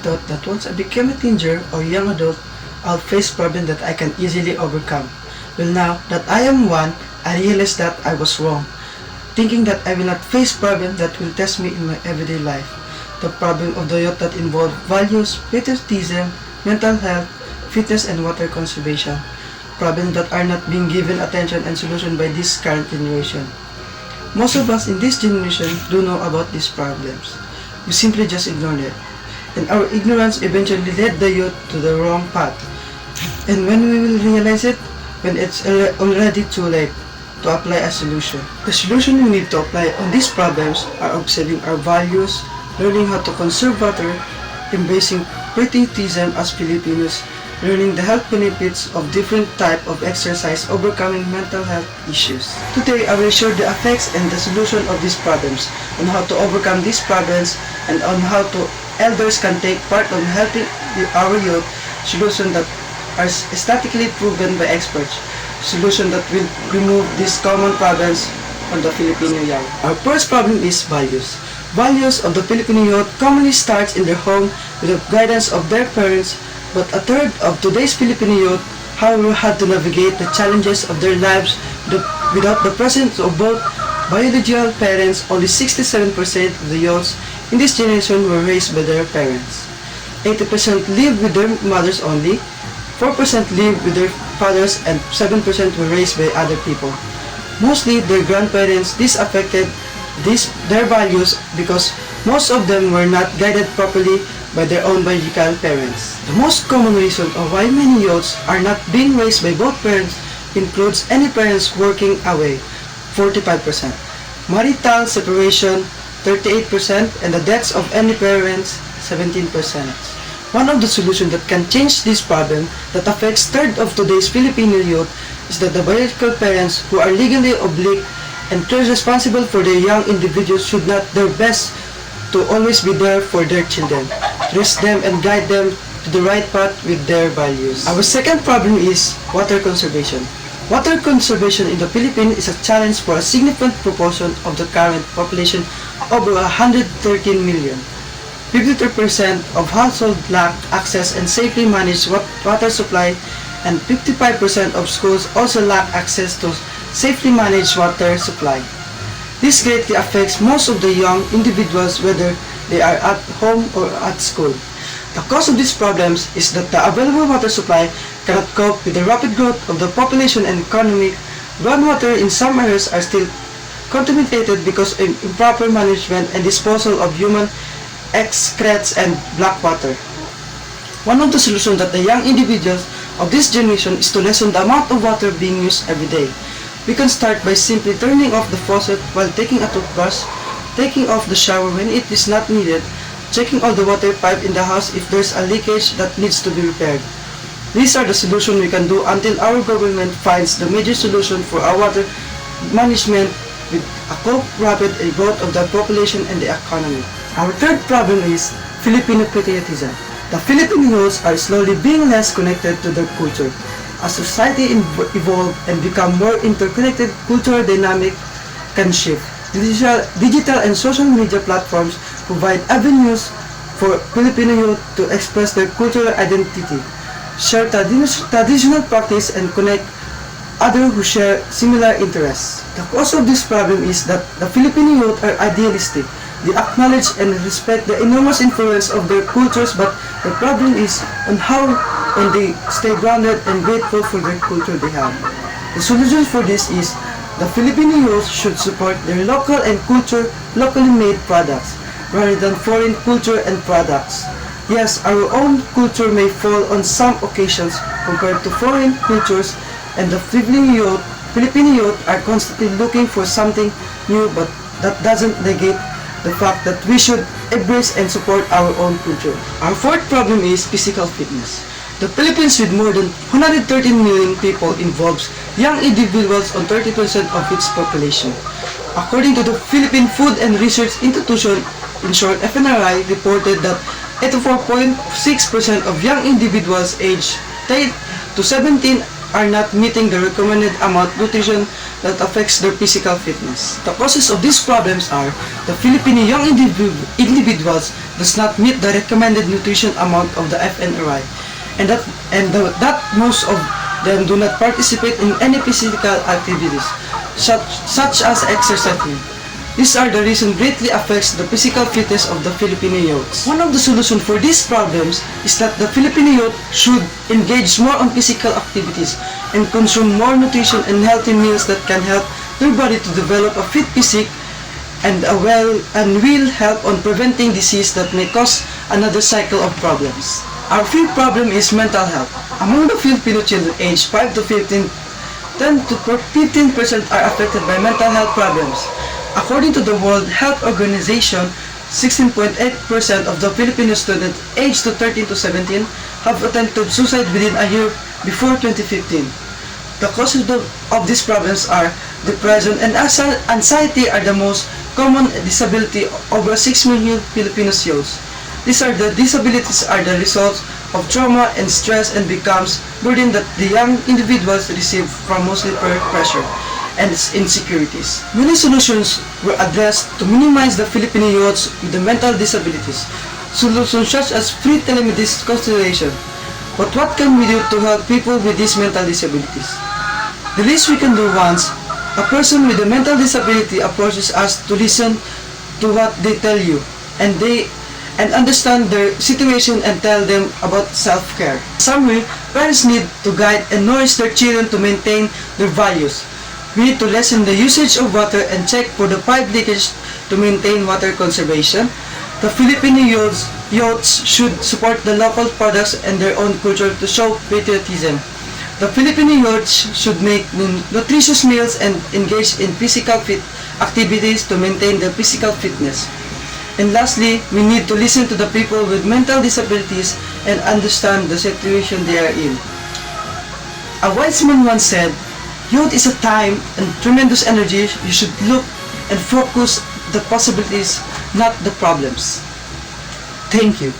thought that once I became a teenager or young adult, I'll face problems that I can easily overcome. Well, now that I am one, I realize that I was wrong, thinking that I will not face problems that will test me in my everyday life. The problem of the youth that involve values, patriotism, mental health, fitness, and water conservation. Problems that are not being given attention and solution by this current generation. Most of us in this generation do know about these problems. We simply just ignore it. And our ignorance eventually led the youth to the wrong path. And when we will realize it, when it's already too late to apply a solution. The solution we need to apply on these problems are observing our values, learning how to conserve water, embracing patriotism as Filipinos, learning the health benefits of different type of exercise, overcoming mental health issues. Today, I will share the effects and the solution of these problems, on how to overcome these problems, and on how elders can take part on helping our youth, solution that are statistically proven by experts, solution that will remove these common problems on the Filipino young. Our first problem is values. Values of the Filipino youth commonly starts in their home with the guidance of their parents, but a third of today's Filipino youth, however, had to navigate the challenges of their lives without the presence of both biological parents. Only 67% of the youths in this generation were raised by their parents. 80% live with their mothers only, 4% live with their fathers, and 7% were raised by other people. Mostly their grandparents. This affected their values because most of them were not guided properly by their own biological parents. The most common reason of why many youths are not being raised by both parents includes any parents working away, 45%, marital separation, 38%, and the deaths of any parents, 17%. One of the solutions that can change this problem that affects third of today's Filipino youth is that the biological parents who are legally obliged and responsible for their young individuals should not their best to always be there for their children, raise them and guide them to the right path with their values. Our second problem is water conservation. Water conservation in the Philippines is a challenge for a significant proportion of the current population, over 113 million. 53% of households lack access and safely managed water supply, and 55% of schools also lack access to safely managed water supply. This greatly affects most of the young individuals, whether they are at home or at school. The cause of these problems is that the available water supply cannot cope with the rapid growth of the population and economy. Groundwater in some areas are still contaminated because of improper management and disposal of human excretes and black water. One of the solutions that the young individuals of this generation is to lessen the amount of water being used every day. We can start by simply turning off the faucet while taking a toothbrush, taking off the shower when it is not needed, checking all the water pipe in the house if there's a leakage that needs to be repaired. These are the solutions we can do until our government finds the major solution for our water management with a rapid growth of the population and the economy. Our third problem is Filipino patriotism. The Filipino youths are slowly being less connected to their culture. As society evolve and become more interconnected, cultural dynamic can shift. Digital and social media platforms provide avenues for Filipino youth to express their cultural identity, share traditional practice, and connect others who share similar interests. The cause of this problem is that the Filipino youth are idealistic. They acknowledge and respect the enormous influence of their cultures, but the problem is on how they stay grounded and grateful for their culture they have. The solution for this is the Filipino youth should support their local and locally made products rather than foreign culture and products. Yes, our own culture may fall on some occasions compared to foreign cultures, and the Filipino youth are constantly looking for something new, but that doesn't negate the fact that we should embrace and support our own culture. Our fourth problem is physical fitness. The Philippines, with more than 113 million people, involves young individuals on 30% of its population. According to the Philippine Food and Research Institution, in short FNRI, reported that 84.6% of young individuals aged 10 to 17 are not meeting the recommended amount of nutrition that affects their physical fitness. The causes of these problems are the Filipino young individuals does not meet the recommended nutrition amount of the FNRI, and that most of them do not participate in any physical activities, such as exercising. These are the reasons greatly affects the physical fitness of the Filipino youths. One of the solutions for these problems is that the Filipino youth should engage more on physical activities and consume more nutrition and healthy meals that can help their body to develop a fit physique and will help on preventing disease that may cause another cycle of problems. Our fifth problem is mental health. Among the Filipino children aged 5 to 15, 10 to 15% are affected by mental health problems. According to the World Health Organization, 16.8% of the Filipino students aged to 13 to 17 have attempted suicide within a year before 2015. The causes of these problems are depression and anxiety are the most common disability over 6 million Filipino youths. These disabilities are the result of trauma and stress and becomes burden that the young individuals receive from mostly peer pressure and insecurities. Many solutions were addressed to minimize the Filipino youths with the mental disabilities. Solutions such as free telemedicine consultation. But what can we do to help people with these mental disabilities? The least we can do once a person with a mental disability approaches us to listen to what they tell you and understand their situation and tell them about self-care. In summary, parents need to guide and nourish their children to maintain their values. We need to lessen the usage of water and check for the pipe leakage to maintain water conservation. The Filipino youths should support the local products and their own culture to show patriotism. The Filipino youths should make nutritious meals and engage in physical activities to maintain their physical fitness. And lastly, we need to listen to the people with mental disabilities and understand the situation they are in. A wise man once said, "Youth is a time and tremendous energy. You should look and focus the possibilities, not the problems." Thank you.